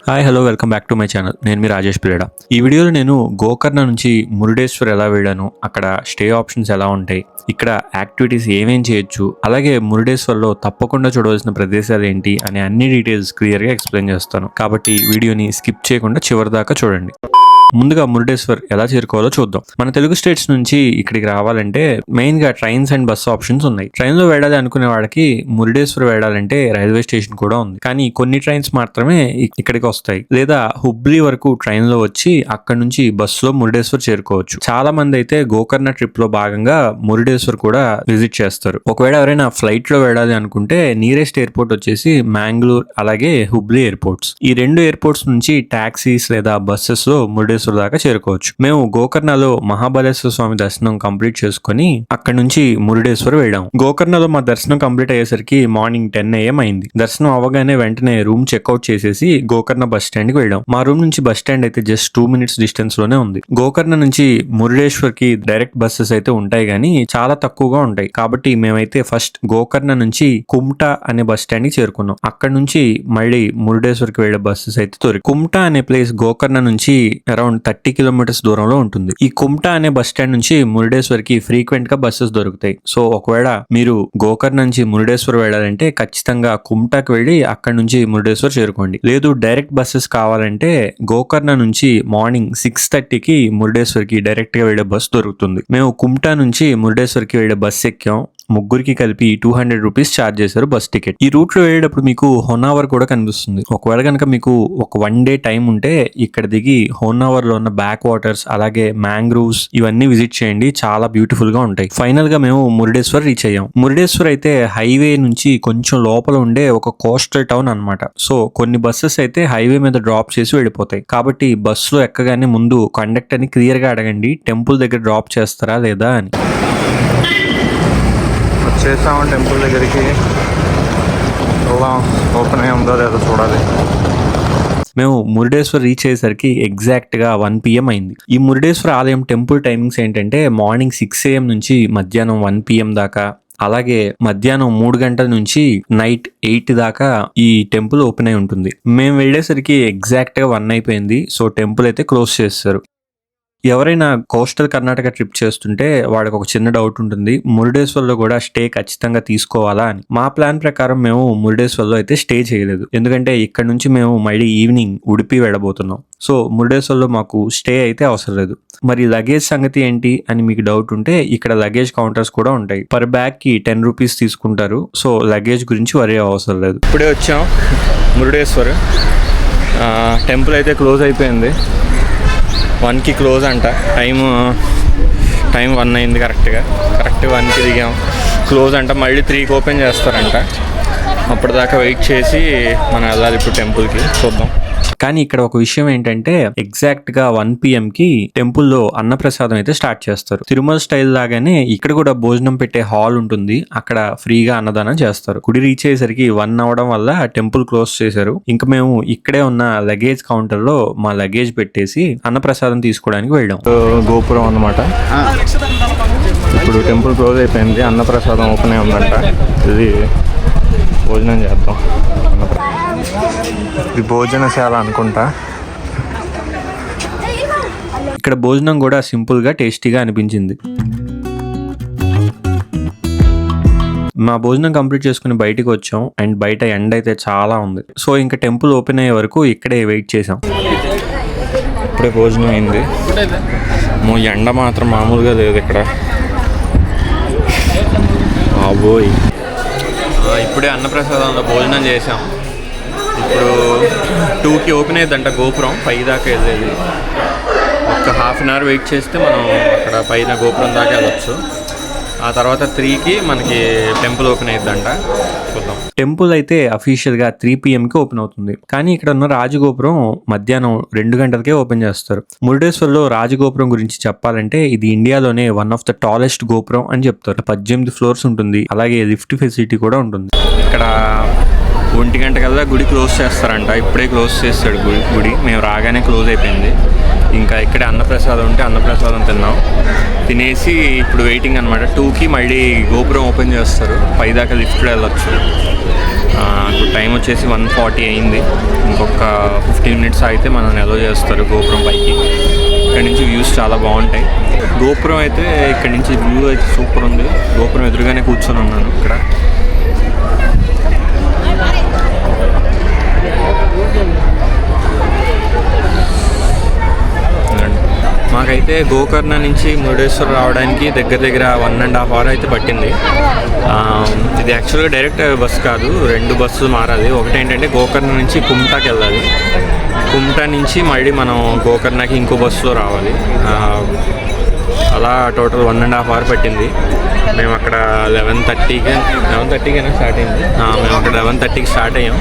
Hi hello welcome back to my channel. నేను మీ రాజేష్ పిల్లడా. ఈ వీడియోలో నేను గోకర్ణ నుంచి మురుడేశ్వర్ ఎలా వెళ్ళాను, అక్కడ స్టే ఆప్షన్స్ ఎలా ఉంటాయి, ఇక్కడ యాక్టివిటీస్ ఏమేం చేయొచ్చు, అలాగే మురుడేశ్వర్లో తప్పకుండా చూడవలసిన ప్రదేశాలు ఏంటి అనే అన్ని డీటెయిల్స్ క్లియర్గా ఎక్స్ప్లెయిన్ చేస్తాను. కాబట్టి వీడియోని స్కిప్ చేయకుండా చివరి దాకా చూడండి. ముందుగా మురుడేశ్వర్ ఎలా చేరుకోవాలో చూద్దాం. మన తెలుగు స్టేట్స్ నుంచి ఇక్కడికి రావాలంటే మెయిన్ గా ట్రైన్స్ అండ్ బస్ ఆప్షన్స్ ఉన్నాయి. ట్రైన్ లో వెళ్ళాలి అనుకునే వాళ్ళకి మురుడేశ్వర్ వెళ్ళాలంటే రైల్వే స్టేషన్ కూడా ఉంది, కానీ కొన్ని ట్రైన్స్ మాత్రమే ఇక్కడికి వస్తాయి. లేదా హుబ్లీ వరకు ట్రైన్ లో వచ్చి అక్కడ నుంచి బస్ లో మురుడేశ్వర్ చేరుకోవచ్చు. చాలా మంది అయితే గోకర్ణ ట్రిప్ లో భాగంగా మురుడేశ్వర్ కూడా విజిట్ చేస్తారు. ఒకవేళ ఎవరైనా ఫ్లైట్ లో వెళ్ళాలి అనుకుంటే నియరెస్ట్ ఎయిర్పోర్ట్ వచ్చేసి మ్యాంగ్లూర్ అలాగే హుబ్లీ ఎయిర్పోర్ట్స్. ఈ రెండు ఎయిర్పోర్ట్స్ నుంచి టాక్సీస్ లేదా బస్సెస్ లో మురుడేశ్వర్ దాకా చేరుకోవచ్చు. మేము గోకర్ణలో మహాబలేశ్వర స్వామి దర్శనం కంప్లీట్ చేసుకుని అక్కడ నుంచి మురుడేశ్వర్ వెళ్ళాము. గోకర్ణలో మా దర్శనం కంప్లీట్ అయ్యేసరికి మార్నింగ్ 10 AM అయింది. దర్శనం అవ్వగానే వెంటనే రూమ్ చెక్అవుట్ చేసేసి గోకర్ణ బస్ స్టాండ్ కి వెళ్ళాం. మా రూమ్ నుంచి బస్ స్టాండ్ అయితే జస్ట్ 2 minutes డిస్టెన్స్ లోనే ఉంది. గోకర్ణ నుంచి మురుడేశ్వర్ కి డైరెక్ట్ బస్సెస్ అయితే ఉంటాయి, కానీ చాలా తక్కువగా ఉంటాయి. కాబట్టి మేమైతే ఫస్ట్ గోకర్ణ నుంచి కుమ్టా అనే బస్ స్టాండ్ కి చేరుకున్నాం. అక్కడ నుంచి మళ్ళీ మురుడేశ్వర్ కి వెళ్లే బస్సెస్ అయితే దొరికి. కుమ్టా అనే ప్లేస్ గోకర్ణ నుంచి అరౌండ్ 30 kilometers దూరంలో ఉంటుంది. ఈ కుమ్టా అనే బస్ స్టాండ్ నుంచి మురుడేశ్వర్ కి ఫ్రీక్వెంట్ గా బస్సెస్ దొరుకుతాయి. సో ఒకవేళ మీరు గోకర్ణ నుంచి మురుడేశ్వర్ వెళ్ళాలంటే ఖచ్చితంగా కుమ్టాకి వెళ్ళి అక్కడ నుంచి మురుడేశ్వర్ చేరుకోండి. లేదు డైరెక్ట్ బస్సెస్ కావాలంటే గోకర్ణ నుంచి మార్నింగ్ 6:30కి మురుడేశ్వర్ కి డైరెక్ట్ గా వెళ్లే బస్ దొరుకుతుంది. మేము కుమ్టా నుంచి మురుడేశ్వర్ కి వెళ్లే బస్ ఎక్కాం. ముగ్గురికి కలిపి 200 రూపీస్ ఛార్జ్ చేశారు బస్ టికెట్. ఈ రూట్ లో వెళ్ళేటప్పుడు మీకు హోనావర్ కూడా కనిపిస్తుంది. ఒకవేళ కనుక మీకు ఒక 1 day టైం ఉంటే ఇక్కడ దిగి హోనావర్ లో ఉన్న బ్యాక్ వాటర్స్ అలాగే మ్యాంగ్రూవ్స్ ఇవన్నీ విజిట్ చేయండి, చాలా బ్యూటిఫుల్ గా ఉంటాయి. ఫైనల్ గా మేము మురుడేశ్వర్ రీచ్ అయ్యాం. మురుడేశ్వర్ అయితే హైవే నుంచి కొంచెం లోపల ఉండే ఒక కోస్టల్ టౌన్ అన్నమాట. సో కొన్ని బస్సెస్ అయితే హైవే మీద డ్రాప్ చేసి వెళ్ళిపోతాయి. కాబట్టి బస్సులో ఎక్కగానే ముందు కండక్టర్ ని క్లియర్ గా అడగండి, టెంపుల్ దగ్గర డ్రాప్ చేస్తారా లేదా అని. వచ్చేసాము టెంపుల్ దగ్గరికి. ఓపెన్ అయ్యి ఉందో లేదో చూడాలి. మేము మురుడేశ్వర్ రీచ్ అయ్యేసరికి ఎగ్జాక్ట్ గా 1 PM అయింది. ఈ మురుడేశ్వర ఆలయం టెంపుల్ టైమింగ్స్ ఏంటంటే మార్నింగ్ 6 AM నుంచి మధ్యాహ్నం 1 PM దాకా, అలాగే మధ్యాహ్నం 3 గంటల నుంచి నైట్ 8 దాకా ఈ టెంపుల్ ఓపెన్ అయి ఉంటుంది. మేము వెళ్ళేసరికి ఎగ్జాక్ట్ గా 1 అయిపోయింది. సో టెంపుల్ అయితే క్లోజ్ చేస్తారు. ఎవరైనా కోస్టల్ కర్ణాటక ట్రిప్ చేస్తుంటే వాళ్ళకి ఒక చిన్న డౌట్ ఉంటుంది, మురుడేశ్వర్లో కూడా స్టే ఖచ్చితంగా తీసుకోవాలా అని. మా ప్లాన్ ప్రకారం మేము మురుడేశ్వర్లో అయితే స్టే చేయలేదు, ఎందుకంటే ఇక్కడ నుంచి మేము మళ్ళీ ఈవినింగ్ ఉడిపి వెళ్ళబోతున్నాం. సో మురుడేశ్వర్లో మాకు స్టే అయితే అవసరం లేదు. మరి లగేజ్ సంగతి ఏంటి అని మీకు డౌట్ ఉంటే ఇక్కడ లగేజ్ కౌంటర్స్ కూడా ఉంటాయి. పర్ బ్యాగ్ కి 10 రూపీస్ తీసుకుంటారు. సో లగేజ్ గురించి వరీ అవసరం లేదు. ఇప్పుడే వచ్చాం మురుడేశ్వర్. టెంపుల్ అయితే క్లోజ్ అయిపోయింది. 1కి క్లోజ్ అంట. టైం 1 అయింది. కరెక్ట్ 1కి దిగాం. క్లోజ్ అంట. మళ్ళీ 3కి ఓపెన్ చేస్తారంట. అప్పటిదాకా వెయిట్ చేసి మనం వెళ్ళాలి ఇప్పుడు టెంపుల్కి. చూద్దాం. కానీ ఇక్కడ ఒక విషయం ఏంటంటే ఎగ్జాక్ట్ గా 1 PM టెంపుల్లో అన్నప్రసాదం అయితే స్టార్ట్ చేస్తారు. తిరుమల స్టైల్ లాగానే ఇక్కడ కూడా భోజనం పెట్టే హాల్ ఉంటుంది, అక్కడ ఫ్రీగా అన్నదానం చేస్తారు. గుడి రీచ్ అయ్యేసరికి 1 అవడం వల్ల టెంపుల్ క్లోజ్ చేశారు. ఇంకా మేము ఇక్కడే ఉన్న లగేజ్ కౌంటర్ లో మా లగేజ్ పెట్టేసి అన్నప్రసాదం తీసుకోవడానికి వెళ్ళాం. గోపురం అన్నమాట. ఇప్పుడు టెంపుల్ క్లోజ్ అయిపోయింది, అన్నప్రసాదం ఓపెన్ అయి ఉందంట. ఇది భోజనం చేద్దాం. ఇది భోజనశాల అనుకుంటా. ఇక్కడ భోజనం కూడా సింపుల్ గా టేస్టీగా అనిపించింది. మా భోజనం కంప్లీట్ చేసుకుని బయటికి వచ్చాం. అండ్ బయట ఎండ అయితే చాలా ఉంది. సో ఇంకా టెంపుల్ ఓపెన్ అయ్యే వరకు ఇక్కడే వెయిట్ చేసాం. ఇప్పుడే భోజనం అయింది. ఎండ మాత్రం మామూలుగా లేదు ఇక్కడ. బాబోయ్. ఇప్పుడే అన్నప్రసాదంలో భోజనం చేసాం. ఇప్పుడు 2కి ఓపెన్ అయ్యేదంట గోపురం. 5 దాకా వెళ్ళేది. ఒక ½ an hour వెయిట్ చేస్తే మనం అక్కడ పైన గోపురం దాకా వెళ్ళొచ్చు. ఆ తర్వాత 3కి మనకి టెంపుల్ ఓపెన్ అయ్యిద్దంట. చూద్దాం. టెంపుల్ అయితే అఫీషియల్ గా 3 PMకి ఓపెన్ అవుతుంది, కానీ ఇక్కడ ఉన్న రాజగోపురం మధ్యాహ్నం 2 గంటలకే ఓపెన్ చేస్తారు. మురుడేశ్వర్లో రాజగోపురం గురించి చెప్పాలంటే ఇది ఇండియాలోనే వన్ ఆఫ్ ద టాలెస్ట్ గోపురం అని చెప్తారు. 18 floors ఉంటుంది, అలాగే లిఫ్ట్ ఫెసిలిటీ కూడా ఉంటుంది. ఇక్కడ 1 గంట కల్లా గుడి క్లోజ్ చేస్తారంట. ఇప్పుడే క్లోజ్ చేస్తాడు గుడి. మేము రాగానే క్లోజ్ అయిపోయింది. ఇంకా ఇక్కడే అన్నప్రసాదం ఉంటే అన్నప్రసాదం తిన్నాం. తినేసి ఇప్పుడు వెయిటింగ్ అనమాట. 2కి మళ్ళీ గోపురం ఓపెన్ చేస్తారు. 5 దాకా లిఫ్ట్లో వెళ్ళొచ్చు. ఇప్పుడు టైం వచ్చేసి 1:40 అయింది. ఇంకొక 15 మినిట్స్ అయితే మనం అలో చేస్తారు గోపురం పైకి. ఇక్కడ నుంచి వ్యూస్ చాలా బాగుంటాయి. గోపురం అయితే ఇక్కడ నుంచి వ్యూ అయితే సూపర్ ఉంది. గోపురం ఎదురుగానే కూర్చొని ఉన్నాను ఇక్కడ. మాకైతే గోకర్ణ నుంచి మురుడేశ్వర్ రావడానికి దగ్గర దగ్గర 1.5 hours అయితే పట్టింది. ఇది యాక్చువల్గా డైరెక్ట్ బస్ కాదు, 2 బస్సులు మారాలి. ఒకటి ఏంటంటే గోకర్ణ నుంచి కుమ్టాకి వెళ్ళాలి, కుమ్టా నుంచి మళ్ళీ మనం గోకర్ణకి ఇంకో బస్సులో రావాలి. అలా టోటల్ 1.5 hours పట్టింది. మేము అక్కడ 11:30కైనా స్టార్ట్ అయింది. మేము అక్కడ 11:30కి స్టార్ట్ అయ్యాం.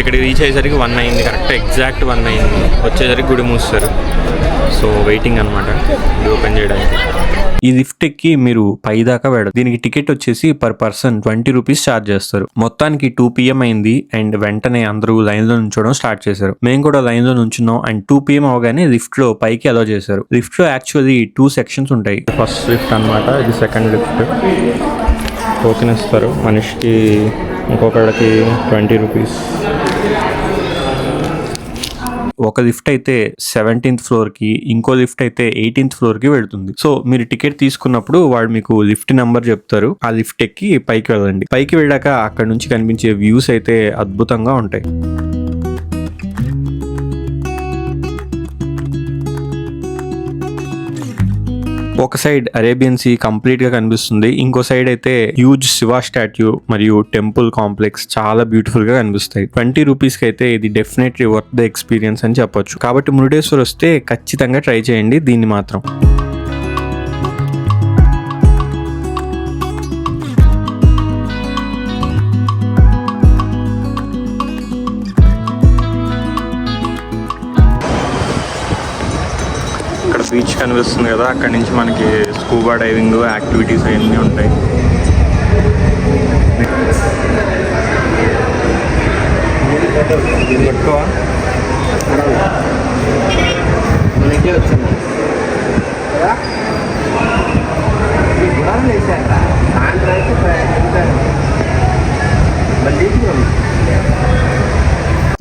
ఇక్కడికి రీచ్ అయ్యేసరికి 1 అయింది, కరెక్ట్ ఎగ్జాక్ట్ 1 అయింది. వచ్చేసరికి గుడి మూస్తారు. సో వెయిటింగ్ అనమాట ఇది ఓపెన్ చేయడానికి. ఈ లిఫ్ట్ ఎక్కి మీరు పై దాకా వెళ్ళదు. దీనికి టికెట్ వచ్చేసి పర్ పర్సన్ 20 రూపీస్ ఛార్జ్ చేస్తారు. మొత్తానికి 2 PM అయింది అండ్ వెంటనే అందరూ లైన్ లో నుంచోవడం స్టార్ట్ చేశారు. మేము కూడా లైన్ లో నుంచున్నాం అండ్ 2 PM అవగానే లిఫ్ట్ లో పైకి అలో చేశారు. లిఫ్ట్ లో యాక్చువల్లీ 2 sections ఉంటాయి. ఫస్ట్ లిఫ్ట్ అనమాట, ఇది సెకండ్ లిఫ్ట్. టోకెన్ ఇస్తారు మనిషికి, ఇంకొకళ్ళకి 20 రూపీస్. ఒక లిఫ్ట్ అయితే 17th floor కి, ఇంకో లిఫ్ట్ అయితే 18th floor కి వెళ్తుంది. సో మీరు టికెట్ తీసుకున్నప్పుడు వాడు మీకు లిఫ్ట్ నెంబర్ చెప్తారు. ఆ లిఫ్ట్ ఎక్కి పైకి వెళ్ళండి. పైకి వెళ్ళాక అక్కడ నుంచి కనిపించే వ్యూస్ అయితే అద్భుతంగా ఉంటాయి. ఒక సైడ్ అరేబియన్ సీ కంప్లీట్ గా కనిపిస్తుంది, ఇంకో సైడ్ అయితే హ్యూజ్ శివ స్టాట్యూ మరియు టెంపుల్ కాంప్లెక్స్ చాలా బ్యూటిఫుల్ గా కనిపిస్తాయి. 20 రూపీస్ కి అయితే ఇది డెఫినెట్లీ వర్త్ ద ఎక్స్పీరియన్స్ అని చెప్పొచ్చు. కాబట్టి మురుడేశ్వర్ వస్తే ఖచ్చితంగా ట్రై చేయండి దీన్ని మాత్రం. బీచ్ కనిపిస్తుంది కదా, అక్కడి నుంచి మనకి స్కూబా డైవింగ్ యాక్టివిటీస్ అవన్నీ ఉంటాయి.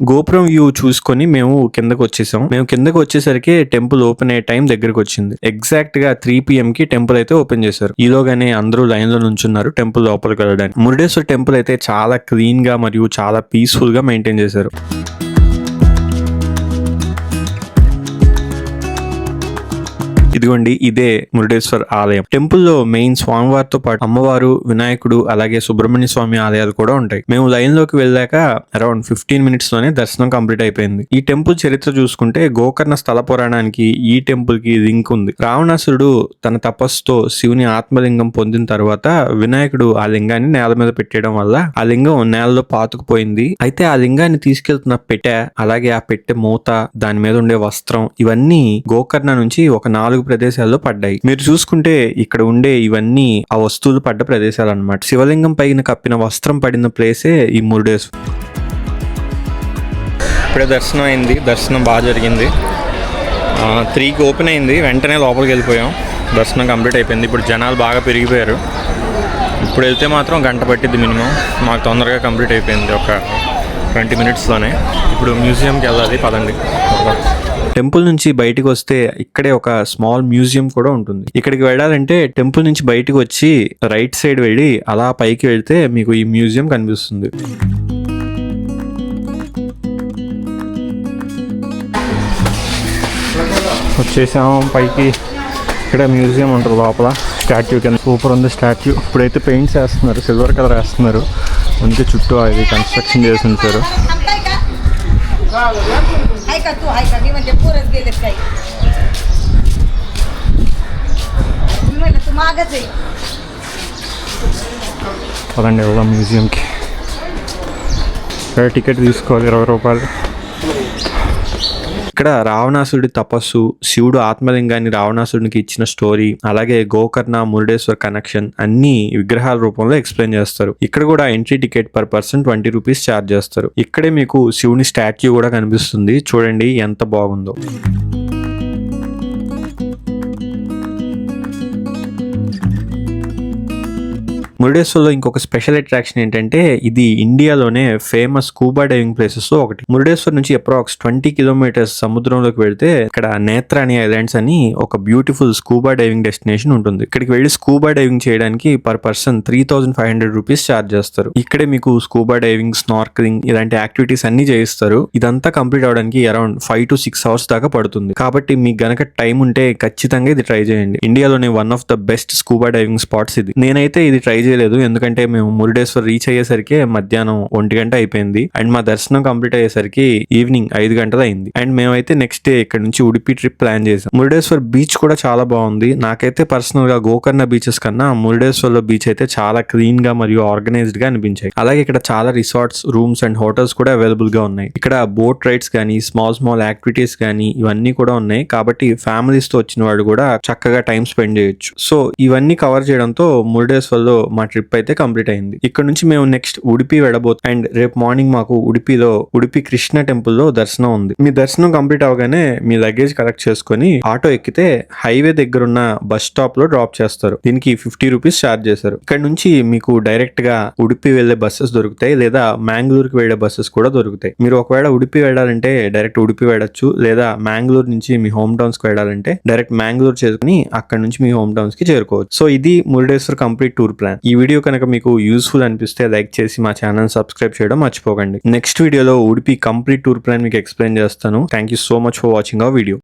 గోపురం వ్యూ చూసుకొని మేము కిందకు వచ్చేసాం. మేము కిందకు వచ్చేసరికి టెంపుల్ ఓపెన్ అయ్యే టైం దగ్గరకు వచ్చింది. ఎగ్జాక్ట్ గా 3 PM కి టెంపుల్ అయితే ఓపెన్ చేశారు. ఈలోగానే అందరూ లైన్ లో నుంచున్నారు టెంపుల్ లోపలికి వెళ్ళడానికి. మురుడేశ్వర్ టెంపుల్ అయితే చాలా క్లీన్ గా మరియు చాలా పీస్ఫుల్ గా మెయింటైన్ చేశారు. ఇదిగోండి, ఇదే మురుడేశ్వర్ ఆలయం. టెంపుల్ లో మెయిన్ స్వామివారితో పాటు అమ్మవారు, వినాయకుడు, అలాగే సుబ్రహ్మణ్య స్వామి ఆలయాలు కూడా ఉంటాయి. మేము లైన్ లోకి వెళ్ళాక అరౌండ్ 15 minutes లోనే దర్శనం కంప్లీట్ అయిపోయింది. ఈ టెంపుల్ చరిత్ర చూసుకుంటే గోకర్ణ స్థల పురాణానికి ఈ టెంపుల్ కి లింక్ ఉంది. రావణాసురుడు తన తపస్సుతో శివుని ఆత్మలింగం పొందిన తర్వాత వినాయకుడు ఆ లింగాన్ని నేల మీద పెట్టడం వల్ల ఆ లింగం నేలలో పాతుకుపోయింది. అయితే ఆ లింగాన్ని తీసుకెళ్తున్న పెట్టె, అలాగే ఆ పెట్టె మూత, దాని మీద ఉండే వస్త్రం, ఇవన్నీ గోకర్ణ నుంచి ఒక 4 ప్రదేశాల్లో పడ్డాయి. మీరు చూసుకుంటే ఇక్కడ ఉండే ఇవన్నీ ఆ వస్తువులు పడ్డ ప్రదేశాలు అన్నమాట. శివలింగం పైన కప్పిన వస్త్రం పడిన ప్లేసే ఈ మురుడేశ్వర్. ఇప్పుడే దర్శనం అయింది, దర్శనం బాగా జరిగింది. 3కి ఓపెన్ అయింది, వెంటనే లోపలికి వెళ్ళిపోయాం. దర్శనం కంప్లీట్ అయిపోయింది. ఇప్పుడు జనాలు బాగా పెరిగిపోయారు. ఇప్పుడు వెళ్తే మాత్రం గంట పట్టిద్ది మినిమం. మాకు తొందరగా కంప్లీట్ అయిపోయింది, ఒక 20 minutesలోనే. ఇప్పుడు మ్యూజియంకి వెళ్ళాలి, పదండి. టెంపుల్ నుంచి బయటకు వస్తే ఇక్కడే ఒక స్మాల్ మ్యూజియం కూడా ఉంటుంది. ఇక్కడికి వెళ్ళాలంటే టెంపుల్ నుంచి బయటకు వచ్చి రైట్ సైడ్ వెళ్ళి అలా పైకి వెళ్తే మీకు ఈ మ్యూజియం కనిపిస్తుంది. వచ్చేసాము పైకి. ఇక్కడ మ్యూజియం ఉంటుంది లోపల. స్టాట్యూ కింద సూపర్ ఉంది స్టాట్యూ. ఇప్పుడైతే పెయింట్స్ వేస్తున్నారు, సిల్వర్ కలర్ వేస్తున్నారు. అందుకే చుట్టూ అది కన్స్ట్రక్షన్ చేసి ఉంచారు. పదండి వెళ్దాం మ్యూజియంకి. ఇక్కడ టికెట్ తీసుకోవాలి, 20 రూపాయలు. ఇక్కడ రావణాసుడి తపస్సు, శివుడు ఆత్మలింగాన్ని రావణాసుడికి ఇచ్చిన స్టోరీ, అలాగే గోకర్ణ మురుడేశ్వర్ కనెక్షన్ అన్ని విగ్రహాల రూపంలో ఎక్స్ప్లెయిన్ చేస్తారు. ఇక్కడ కూడా entry ticket per person 20 rupees charge చేస్తారు. ఇక్కడే మీకు శివుని స్టాట్యూ కూడా కనిపిస్తుంది, చూడండి ఎంత బాగుందో. మురుడేశ్వర్లో ఇంకొక స్పెషల్ అట్రాక్షన్ ఏంటంటే ఇది ఇండియాలోనే ఫేమస్ స్కూబా డైవింగ్ ప్లేసెస్ లో ఒకటి. మురుడేశ్వర్ నుంచి అప్రాక్స్ 20 కిలోమీటర్స్ సముద్రంలోకి వెళ్తే ఇక్కడ నేత్రాణి ఐలాండ్స్ అని ఒక బ్యూటిఫుల్ స్కూబా డైవింగ్ డెస్టినేషన్ ఉంటుంది. ఇక్కడికి వెళ్ళి స్కూబా డైవింగ్ చేయడానికి పర్ పర్సన్ 3,500 రూపీస్ ఛార్జ్ చేస్తారు. ఇక్కడే మీకు స్కూబా డైవింగ్, స్నార్కలింగ్ ఇలాంటి యాక్టివిటీస్ అన్ని చేయిస్తారు. ఇదంతా కంప్లీట్ అవడానికి అరౌండ్ 5 to 6 అవర్స్ దాకా పడుతుంది. కాబట్టి మీకు గనక టైం ఉంటే ఖచ్చితంగా ఇది ట్రై చేయండి. ఇండియాలోనే one of the best scuba diving spots ఇది. నేనైతే ఇది ట్రై చేయలేదు, ఎందుకంటే మేము మురుడేశ్వర్ రీచ్ అయ్యేసరికి మధ్యాహ్నం 1 గంట అయిపోయింది అండ్ మా దర్శనం కంప్లీట్ అయ్యేసరికి ఈవినింగ్ 5 గంటలు అయింది. అండ్ మేమైతే నెక్స్ట్ డే ఇక్కడ నుంచి ఉడిపి ట్రిప్ ప్లాన్ చేసాం. మురుడేశ్వర్ బీచ్ కూడా చాలా బాగుంది. నాకైతే పర్సనల్ గా గోకర్ణ బీచెస్ కన్నా మురుడేశ్వర్ లో బీచ్ అయితే చాలా క్లీన్ గా మరియు ఆర్గనైజ్డ్ గా అనిపించాయి. అలాగే ఇక్కడ చాలా రిసార్ట్స్, రూమ్స్ అండ్ హోటల్స్ కూడా అవైలబుల్ గా ఉన్నాయి. ఇక్కడ బోట్ రైడ్స్ కానీ, స్మాల్ యాక్టివిటీస్ కానీ ఇవన్నీ కూడా ఉన్నాయి. కాబట్టి ఫ్యామిలీస్ తో వచ్చిన వాళ్ళు కూడా చక్కగా టైం స్పెండ్ చేయొచ్చు. సో ఇవన్నీ కవర్ చేయడంతో మురుడేశ్వర్ లో మా ట్రిప్ అయితే కంప్లీట్ అయింది. ఇక్కడ నుంచి మేము నెక్స్ట్ ఉడిపి వెళ్ళబోతాం అండ్ రేపు మార్నింగ్ మాకు ఉడిపి కృష్ణ టెంపుల్ లో దర్శనం ఉంది. మీ దర్శనం కంప్లీట్ అవగానే మీ లగేజ్ కలెక్ట్ చేసుకుని ఆటో ఎక్కితే హైవే దగ్గర ఉన్న బస్ స్టాప్ లో డ్రాప్ చేస్తారు. దీనికి 50 రూపీస్ ఛార్జ్ చేశారు. ఇక్కడ నుంచి మీకు డైరెక్ట్ గా ఉడిపి వెళ్లే బస్సెస్ దొరుకుతాయి, లేదా మ్యాంగ్లూరుకి వెళ్లే బస్సెస్ కూడా దొరుకుతాయి. మీరు ఒకవేళ ఉడిపి వెళ్ళాలంటే డైరెక్ట్ ఉడిపి వెళ్ళొచ్చు, లేదా మ్యాంగ్లూరు నుంచి మీ హోమ్ టౌన్స్ కి వెళ్ళాలంటే డైరెక్ట్ మ్యాంగ్లూరు చేసుకుని అక్కడ నుంచి మీ హోమ్ టౌన్స్ కి చేరుకోవచ్చు. సో ఇది మురుడేశ్వర్ కంప్లీట్ టూర్ ప్లాన్. ఈ వీడియో కనుక మీకు యూస్ఫుల్ అనిపిస్తే లైక్ చేసి మా ఛానల్ సబ్స్క్రైబ్ చేయడం మర్చిపోకండి. నెక్స్ట్ వీడియోలో ఉడిపి కంప్లీట్ టూర్ ప్లాన్ మీకు ఎక్స్ప్లెయిన్ చేస్తాను. Thank you so much for watching our video.